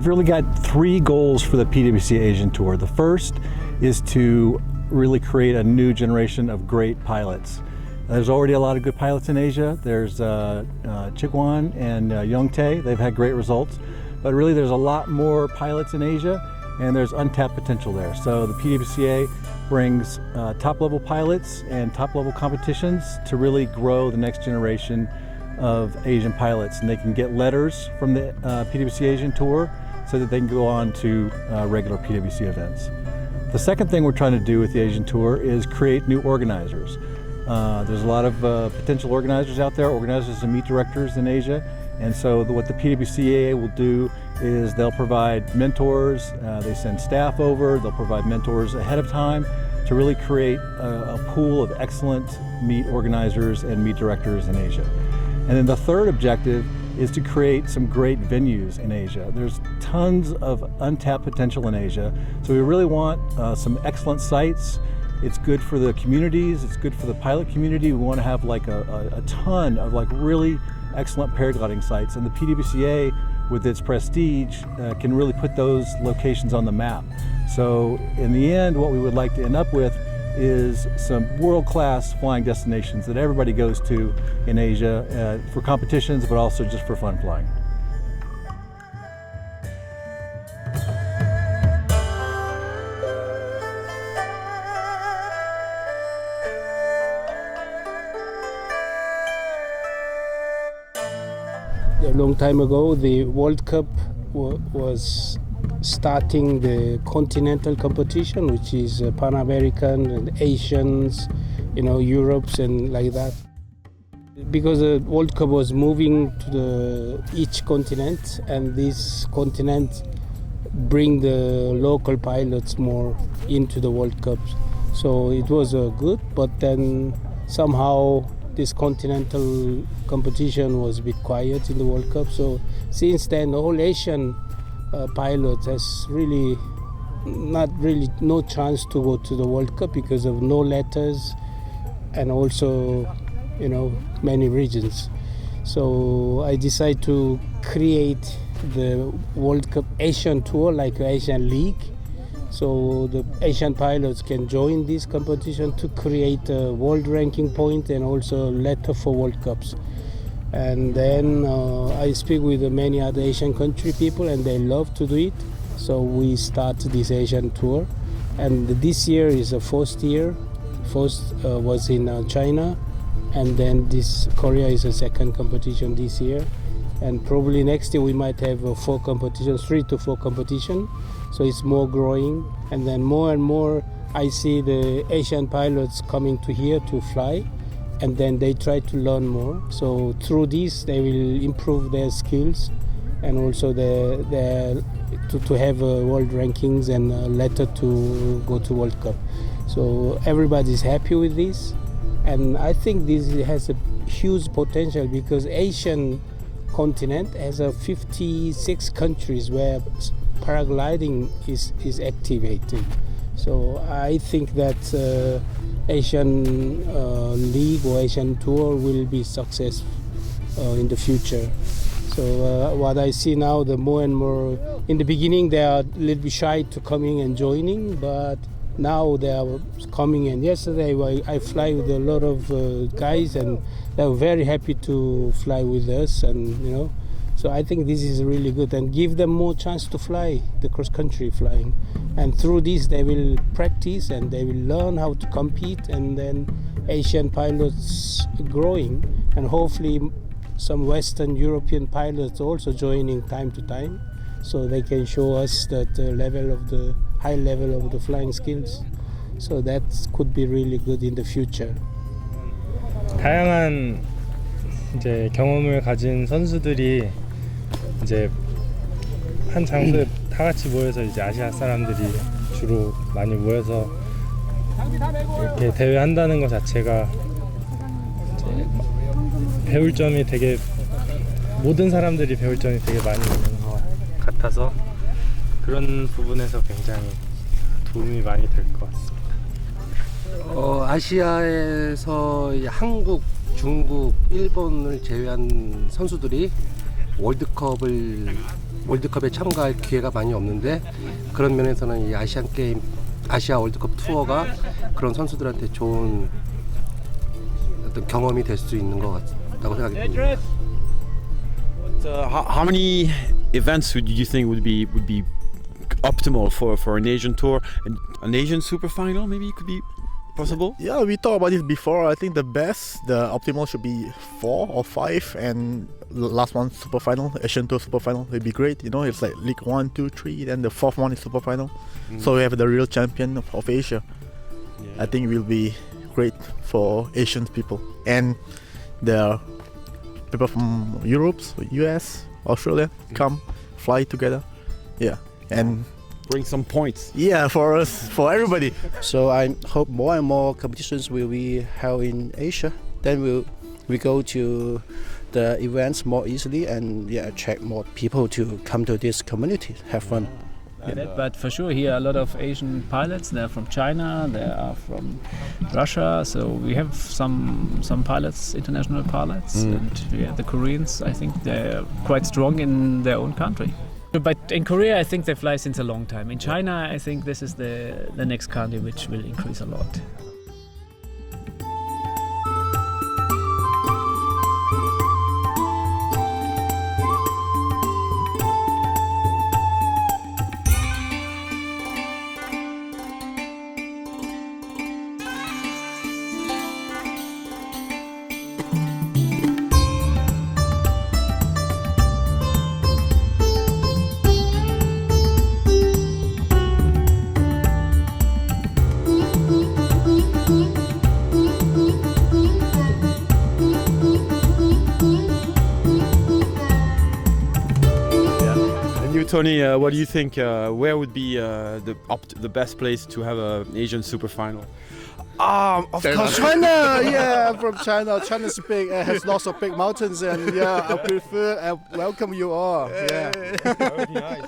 really got three goals for the PWC Asian Tour. The first is to really create a new generation of great pilots. There's already a lot of good pilots in Asia. There's Chigwan and Yongtae. They've had great results, but really there's a lot more pilots in Asia, and there's untapped potential there. So the PWCA brings top-level pilots and top-level competitions to really grow the next generation of Asian pilots, and they can get letters from the PWC Asian Tour so that they can go on to regular PWC events. The second thing we're trying to do with the Asian Tour is create new organizers. There's a lot of potential organizers out there, organizers and meet directors in Asia, and so what the PWCAA will do is they'll provide mentors, they send staff over, they'll provide mentors ahead of time to really create a pool of excellent meet organizers and meet directors in Asia. And then the third objective is to create some great venues in Asia. There's tons of untapped potential in Asia, so we really want some excellent sites. It's good for the communities, it's good for the pilot community. We want to have like a ton of like really excellent paragliding sites, and the PWCA with its prestige can really put those locations on the map. So in the end, what we would like to end up with is some world-class flying destinations that everybody goes to in Asia for competitions, but also just for fun flying. A long time ago, the World Cup was starting the continental competition, which is Pan American and Asians, Europes and like that. Because the World Cup was moving to each continent, and this continent bring the local pilots more into the World Cup. So it was good, but then somehow this continental competition was a bit quiet in the World Cup. So since then, the whole Asian pilot has really no chance to go to the World Cup because of no letters and also many regions. So I decided to create the World Cup Asian Tour, like Asian League, so the Asian pilots can join this competition to create a world ranking point and also letter for World Cups. And then I speak with many other Asian country people, and they love to do it. So we start this Asian tour, and this year is the first year. First was in China, and then this Korea is the second competition this year. And probably next year we might have 4 competitions, 3 to 4 competitions. So it's more growing, and then more and more I see the Asian pilots coming to here to fly, and then they try to learn more. So through this they will improve their skills, and also to have world rankings and a letter to go to World Cup. So everybody's happy with this, and I think this has a huge potential because Asian continent has 56 countries where paragliding is activated. So I think that Asian League or Asian Tour will be successful in the future. So what I see now, the more and more, in the beginning they are a little bit shy to coming and joining, but now they are coming. And yesterday I fly with a lot of guys, and they were very happy to fly with us, and so I think this is really good, and give them more chance to fly the cross-country flying. And through this they will practice and they will learn how to compete, and then Asian pilots growing, and hopefully some Western European pilots also joining time to time, so they can show us that high level of the flying skills. So that could be really good in the future. 다양한 이제 경험을 가진 선수들이 이제 한 장소에 다 같이 모여서 이제 아시아 사람들이 주로 많이 모여서 이렇게 대회 한다는 것 자체가 배울 점이 되게, 모든 사람들이 배울 점이 되게 많이 있는 것 같아서 그런 부분에서 굉장히 도움이 많이 될 것 같습니다. 아시아에서 한국, 중국, 일본을 제외한 선수들이 월드컵을 월드컵에 참가할 기회가 많이 없는데 그런 면에서는 이 아시안 게임, 아시아 월드컵 투어가 그런 선수들한테 좋은 어떤 경험이 될 수 있는 것 같다고 생각이 듭니다. How many events would you think would be optimal for an Asian tour? An Asian super final maybe could be possible? Yeah, we talked about it before. I think the optimal should be 4 or 5, and last one super final, Asian Tour super final. It'd be great. You know, it's like League 1, 2, 3, then the 4th one is super final. So we have the real champion of Asia. I think it will be great for Asian people, and the people from Europe, US, Australia come fly together. Yeah, and Bring some points. yeah, for us, for everybody. So I hope more and more competitions will be held in Asia. Then we go to the events more easily and attract more people to come to this community, have fun. But for sure, here are a lot of Asian pilots. They're from China, they are from Russia. So we have some pilots, international pilots, and the Koreans. I think they're quite strong in their own country. But in Korea, I think they fly since a long time. In China, I think this is the next country which will increase a lot. And you, Tony, what do you think? Where would be the best place to have an Asian super final? Of course, China. Yeah, I'm from China. China's big and has lots of big mountains, and I prefer and welcome you all. Yeah. That would be nice.